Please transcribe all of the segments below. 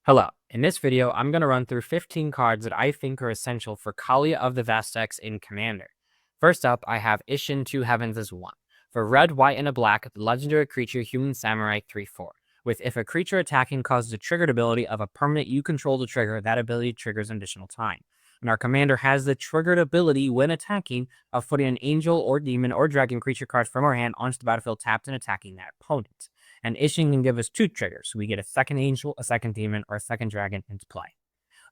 Hello. In this video, I'm going to run through 15 cards that I think are essential for Kaalia of the Vast decks in Commander. First up, I have Ishin 2 Heavens as 1. For red, white, and a black, the legendary creature Human Samurai 3/4. With if a creature attacking causes a triggered ability of a permanent you control to trigger, that ability triggers an additional time. And our commander has the triggered ability when attacking of putting an angel or demon or dragon creature card from our hand onto the battlefield tapped and attacking that opponent. And Ishin can give us 2 triggers. We get a second angel, a second demon, or a second dragon into play.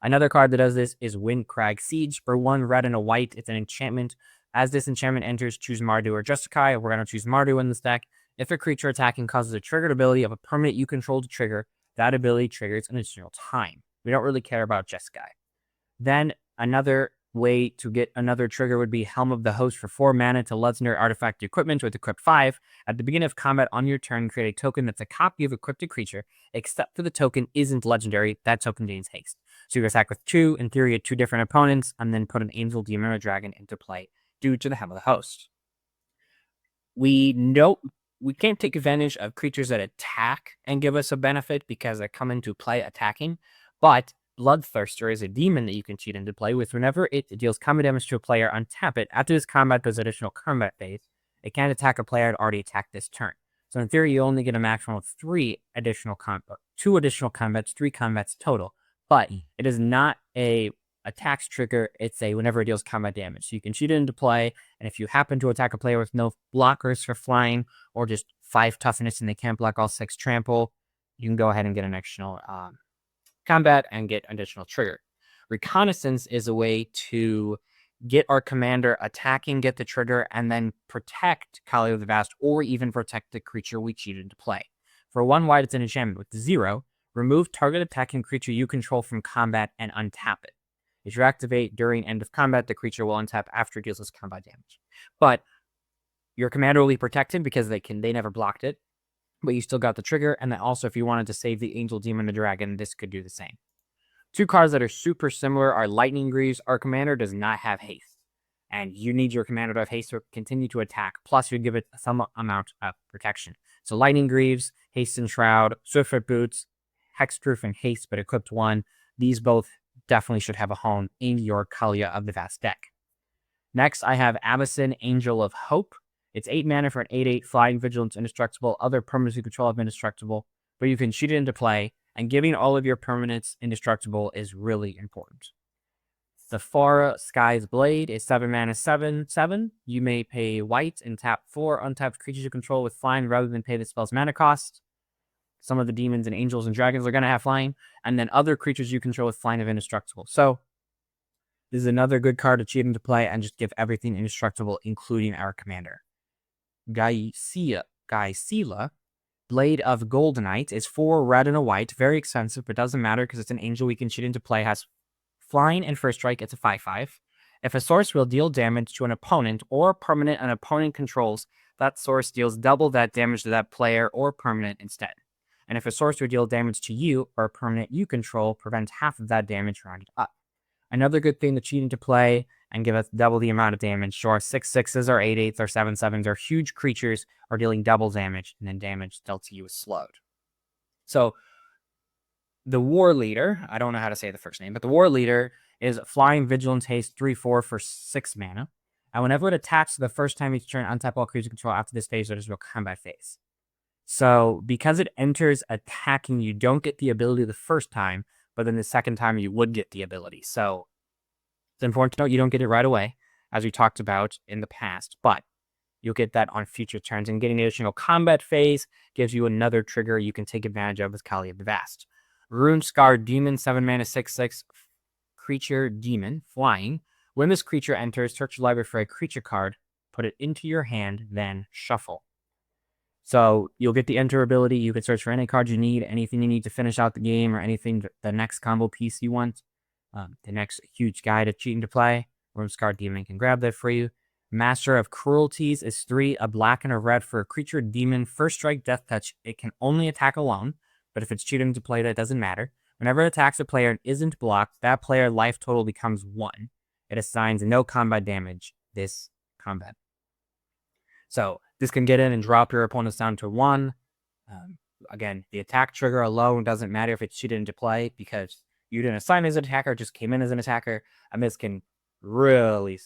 Another card that does this is Wind Crag Siege. For 1 red and a white, it's an enchantment. As this enchantment enters, choose Mardu or Justikai. We're going to choose Mardu in this deck. If a creature attacking causes a triggered ability of a permanent you control to trigger, that ability triggers an additional time. We don't really care about Justikai. Then another way to get another trigger would be Helm of the Host for 4 mana to legendary artifact equipment with equip 5. At the beginning of combat on your turn, create a token that's a copy of equipped creature, except for the token isn't legendary. That token gains haste. So you attack with 2, in theory, 2 different opponents, and then put an angel, demon, or dragon into play due to the Helm of the Host. We can't take advantage of creatures that attack and give us a benefit because they come into play attacking, but Bloodthirster is a demon that you can cheat into play with. Whenever it deals combat damage to a player, untap it. After this combat does additional combat phase, it can't attack a player that already attacked this turn. So in theory, you only get a maximum of 3 additional combats, 2 additional combats, 3 combats total. But it is not a attacks trigger. It's a whenever it deals combat damage. So you can cheat it into play, and if you happen to attack a player with no blockers for flying or just 5 toughness and they can't block all 6 trample, you can go ahead and get an additional combat and get additional trigger. Reconnaissance is a way to get our commander attacking, get the trigger, and then protect Kaalia of the Vast, or even protect the creature we cheated into play. For 1 white, it's an enchantment with 0. Remove target attacking creature you control from combat and untap it. If you activate during end of combat, the creature will untap after it deals this combat damage. But your commander will be protected because they never blocked it. But you still got the trigger, and then also if you wanted to save the angel, demon, or dragon, this could do the same. 2 cards that are super similar are Lightning Greaves. Our commander does not have haste, and you need your commander to have haste to continue to attack, plus you give it some amount of protection. So Lightning Greaves, Haste and Shroud, Swiftfoot Boots, Hexproof and Haste, but equipped 1. These both definitely should have a home in your Kaalia of the Vast deck. Next, I have Abison, Angel of Hope. It's 8 mana for an 8/8 flying, vigilance, indestructible. Other permanents you control have indestructible, but you can cheat it into play, and giving all of your permanents indestructible is really important. Thafara, Sky's Blade is 7 mana, 7/7. You may pay white and tap 4 untapped creatures you control with flying rather than pay the spell's mana cost. Some of the demons and angels and dragons are going to have flying, and then other creatures you control with flying have indestructible. So this is another good card to cheat into play and just give everything indestructible, including our commander. Gaisila, Blade of Goldenite, is 4 red and a white. Very expensive, but doesn't matter because it's an angel we can cheat into play. Has flying and first strike. It's a 5/5. If a source will deal damage to an opponent or permanent an opponent controls, that source deals double that damage to that player or permanent instead. And if a source will deal damage to you or a permanent you control, prevent half of that damage rounded up. Another good thing to cheat into play and give us double the amount of damage. Sure, 6/6s or 8/8s or 7/7s are huge creatures are dealing double damage, and then damage dealt to you is slowed. So the War Leader, I don't know how to say the first name, but the War Leader is Flying, Vigilance, Haste 3/4 for 6 mana. And whenever it attacks the first time each turn, untap all creatures you control after this phase or this real combat phase. So because it enters attacking, you don't get the ability the first time, but then the second time you would get the ability. So it's important to note you don't get it right away, as we talked about in the past, but you'll get that on future turns. And getting the additional combat phase gives you another trigger you can take advantage of with Kaalia of the Vast. Rune Scar Demon, 7 mana, 6/6 creature demon, flying. When this creature enters, search your library for a creature card, put it into your hand, then shuffle. So you'll get the enter ability. You can search for any card you need, anything you need to finish out the game, or anything, the next combo piece you want. The next huge guy to cheat into play. Rune Scar Demon can grab that for you. Master of Cruelties is 3, a black and a red for a creature demon. First strike, death touch. It can only attack alone, but if it's cheating into play, that doesn't matter. Whenever it attacks a player and isn't blocked, that player life total becomes 1. It assigns no combat damage this combat. So this can get in and drop your opponents down to 1. Again, the attack trigger alone doesn't matter if it's cheated into play because you didn't assign as an attacker, just came in as an attacker, and this can really,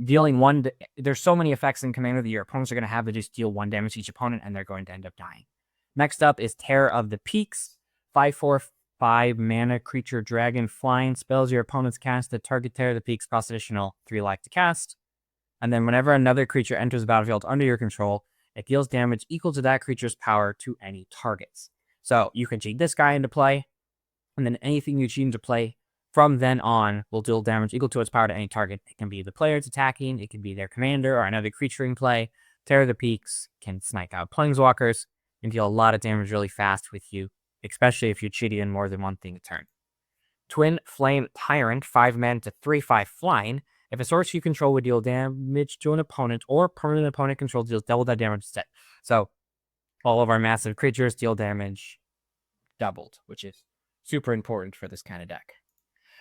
dealing one. There's so many effects in Commander that your opponents are going to have to just deal 1 damage to each opponent, and they're going to end up dying. Next up is Terror of the Peaks. 5/4/5 mana creature dragon flying. Spells your opponents cast that target Terror of the Peaks cost additional 3 life to cast. And then whenever another creature enters the battlefield under your control, it deals damage equal to that creature's power to any targets. So you can cheat this guy into play, and then anything you cheat into play from then on will deal damage equal to its power to any target. It can be the player it's attacking, it can be their commander or another creature in play. Terror of the Peaks can snipe out planeswalkers and deal a lot of damage really fast with you, especially if you cheated in more than one thing a turn. Twin Flame Tyrant, 5 mana to 3/5 flying. If a source you control would deal damage to an opponent or permanent opponent control deals double that damage instead. So all of our massive creatures deal damage doubled, which is super important for this kind of deck.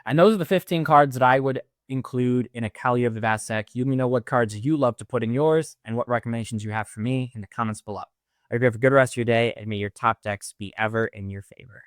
And those are the 15 cards that I would include in a Kaalia of the Vast deck. You let me know what cards you love to put in yours and what recommendations you have for me in the comments below. I hope you have a good rest of your day, and may your top decks be ever in your favor.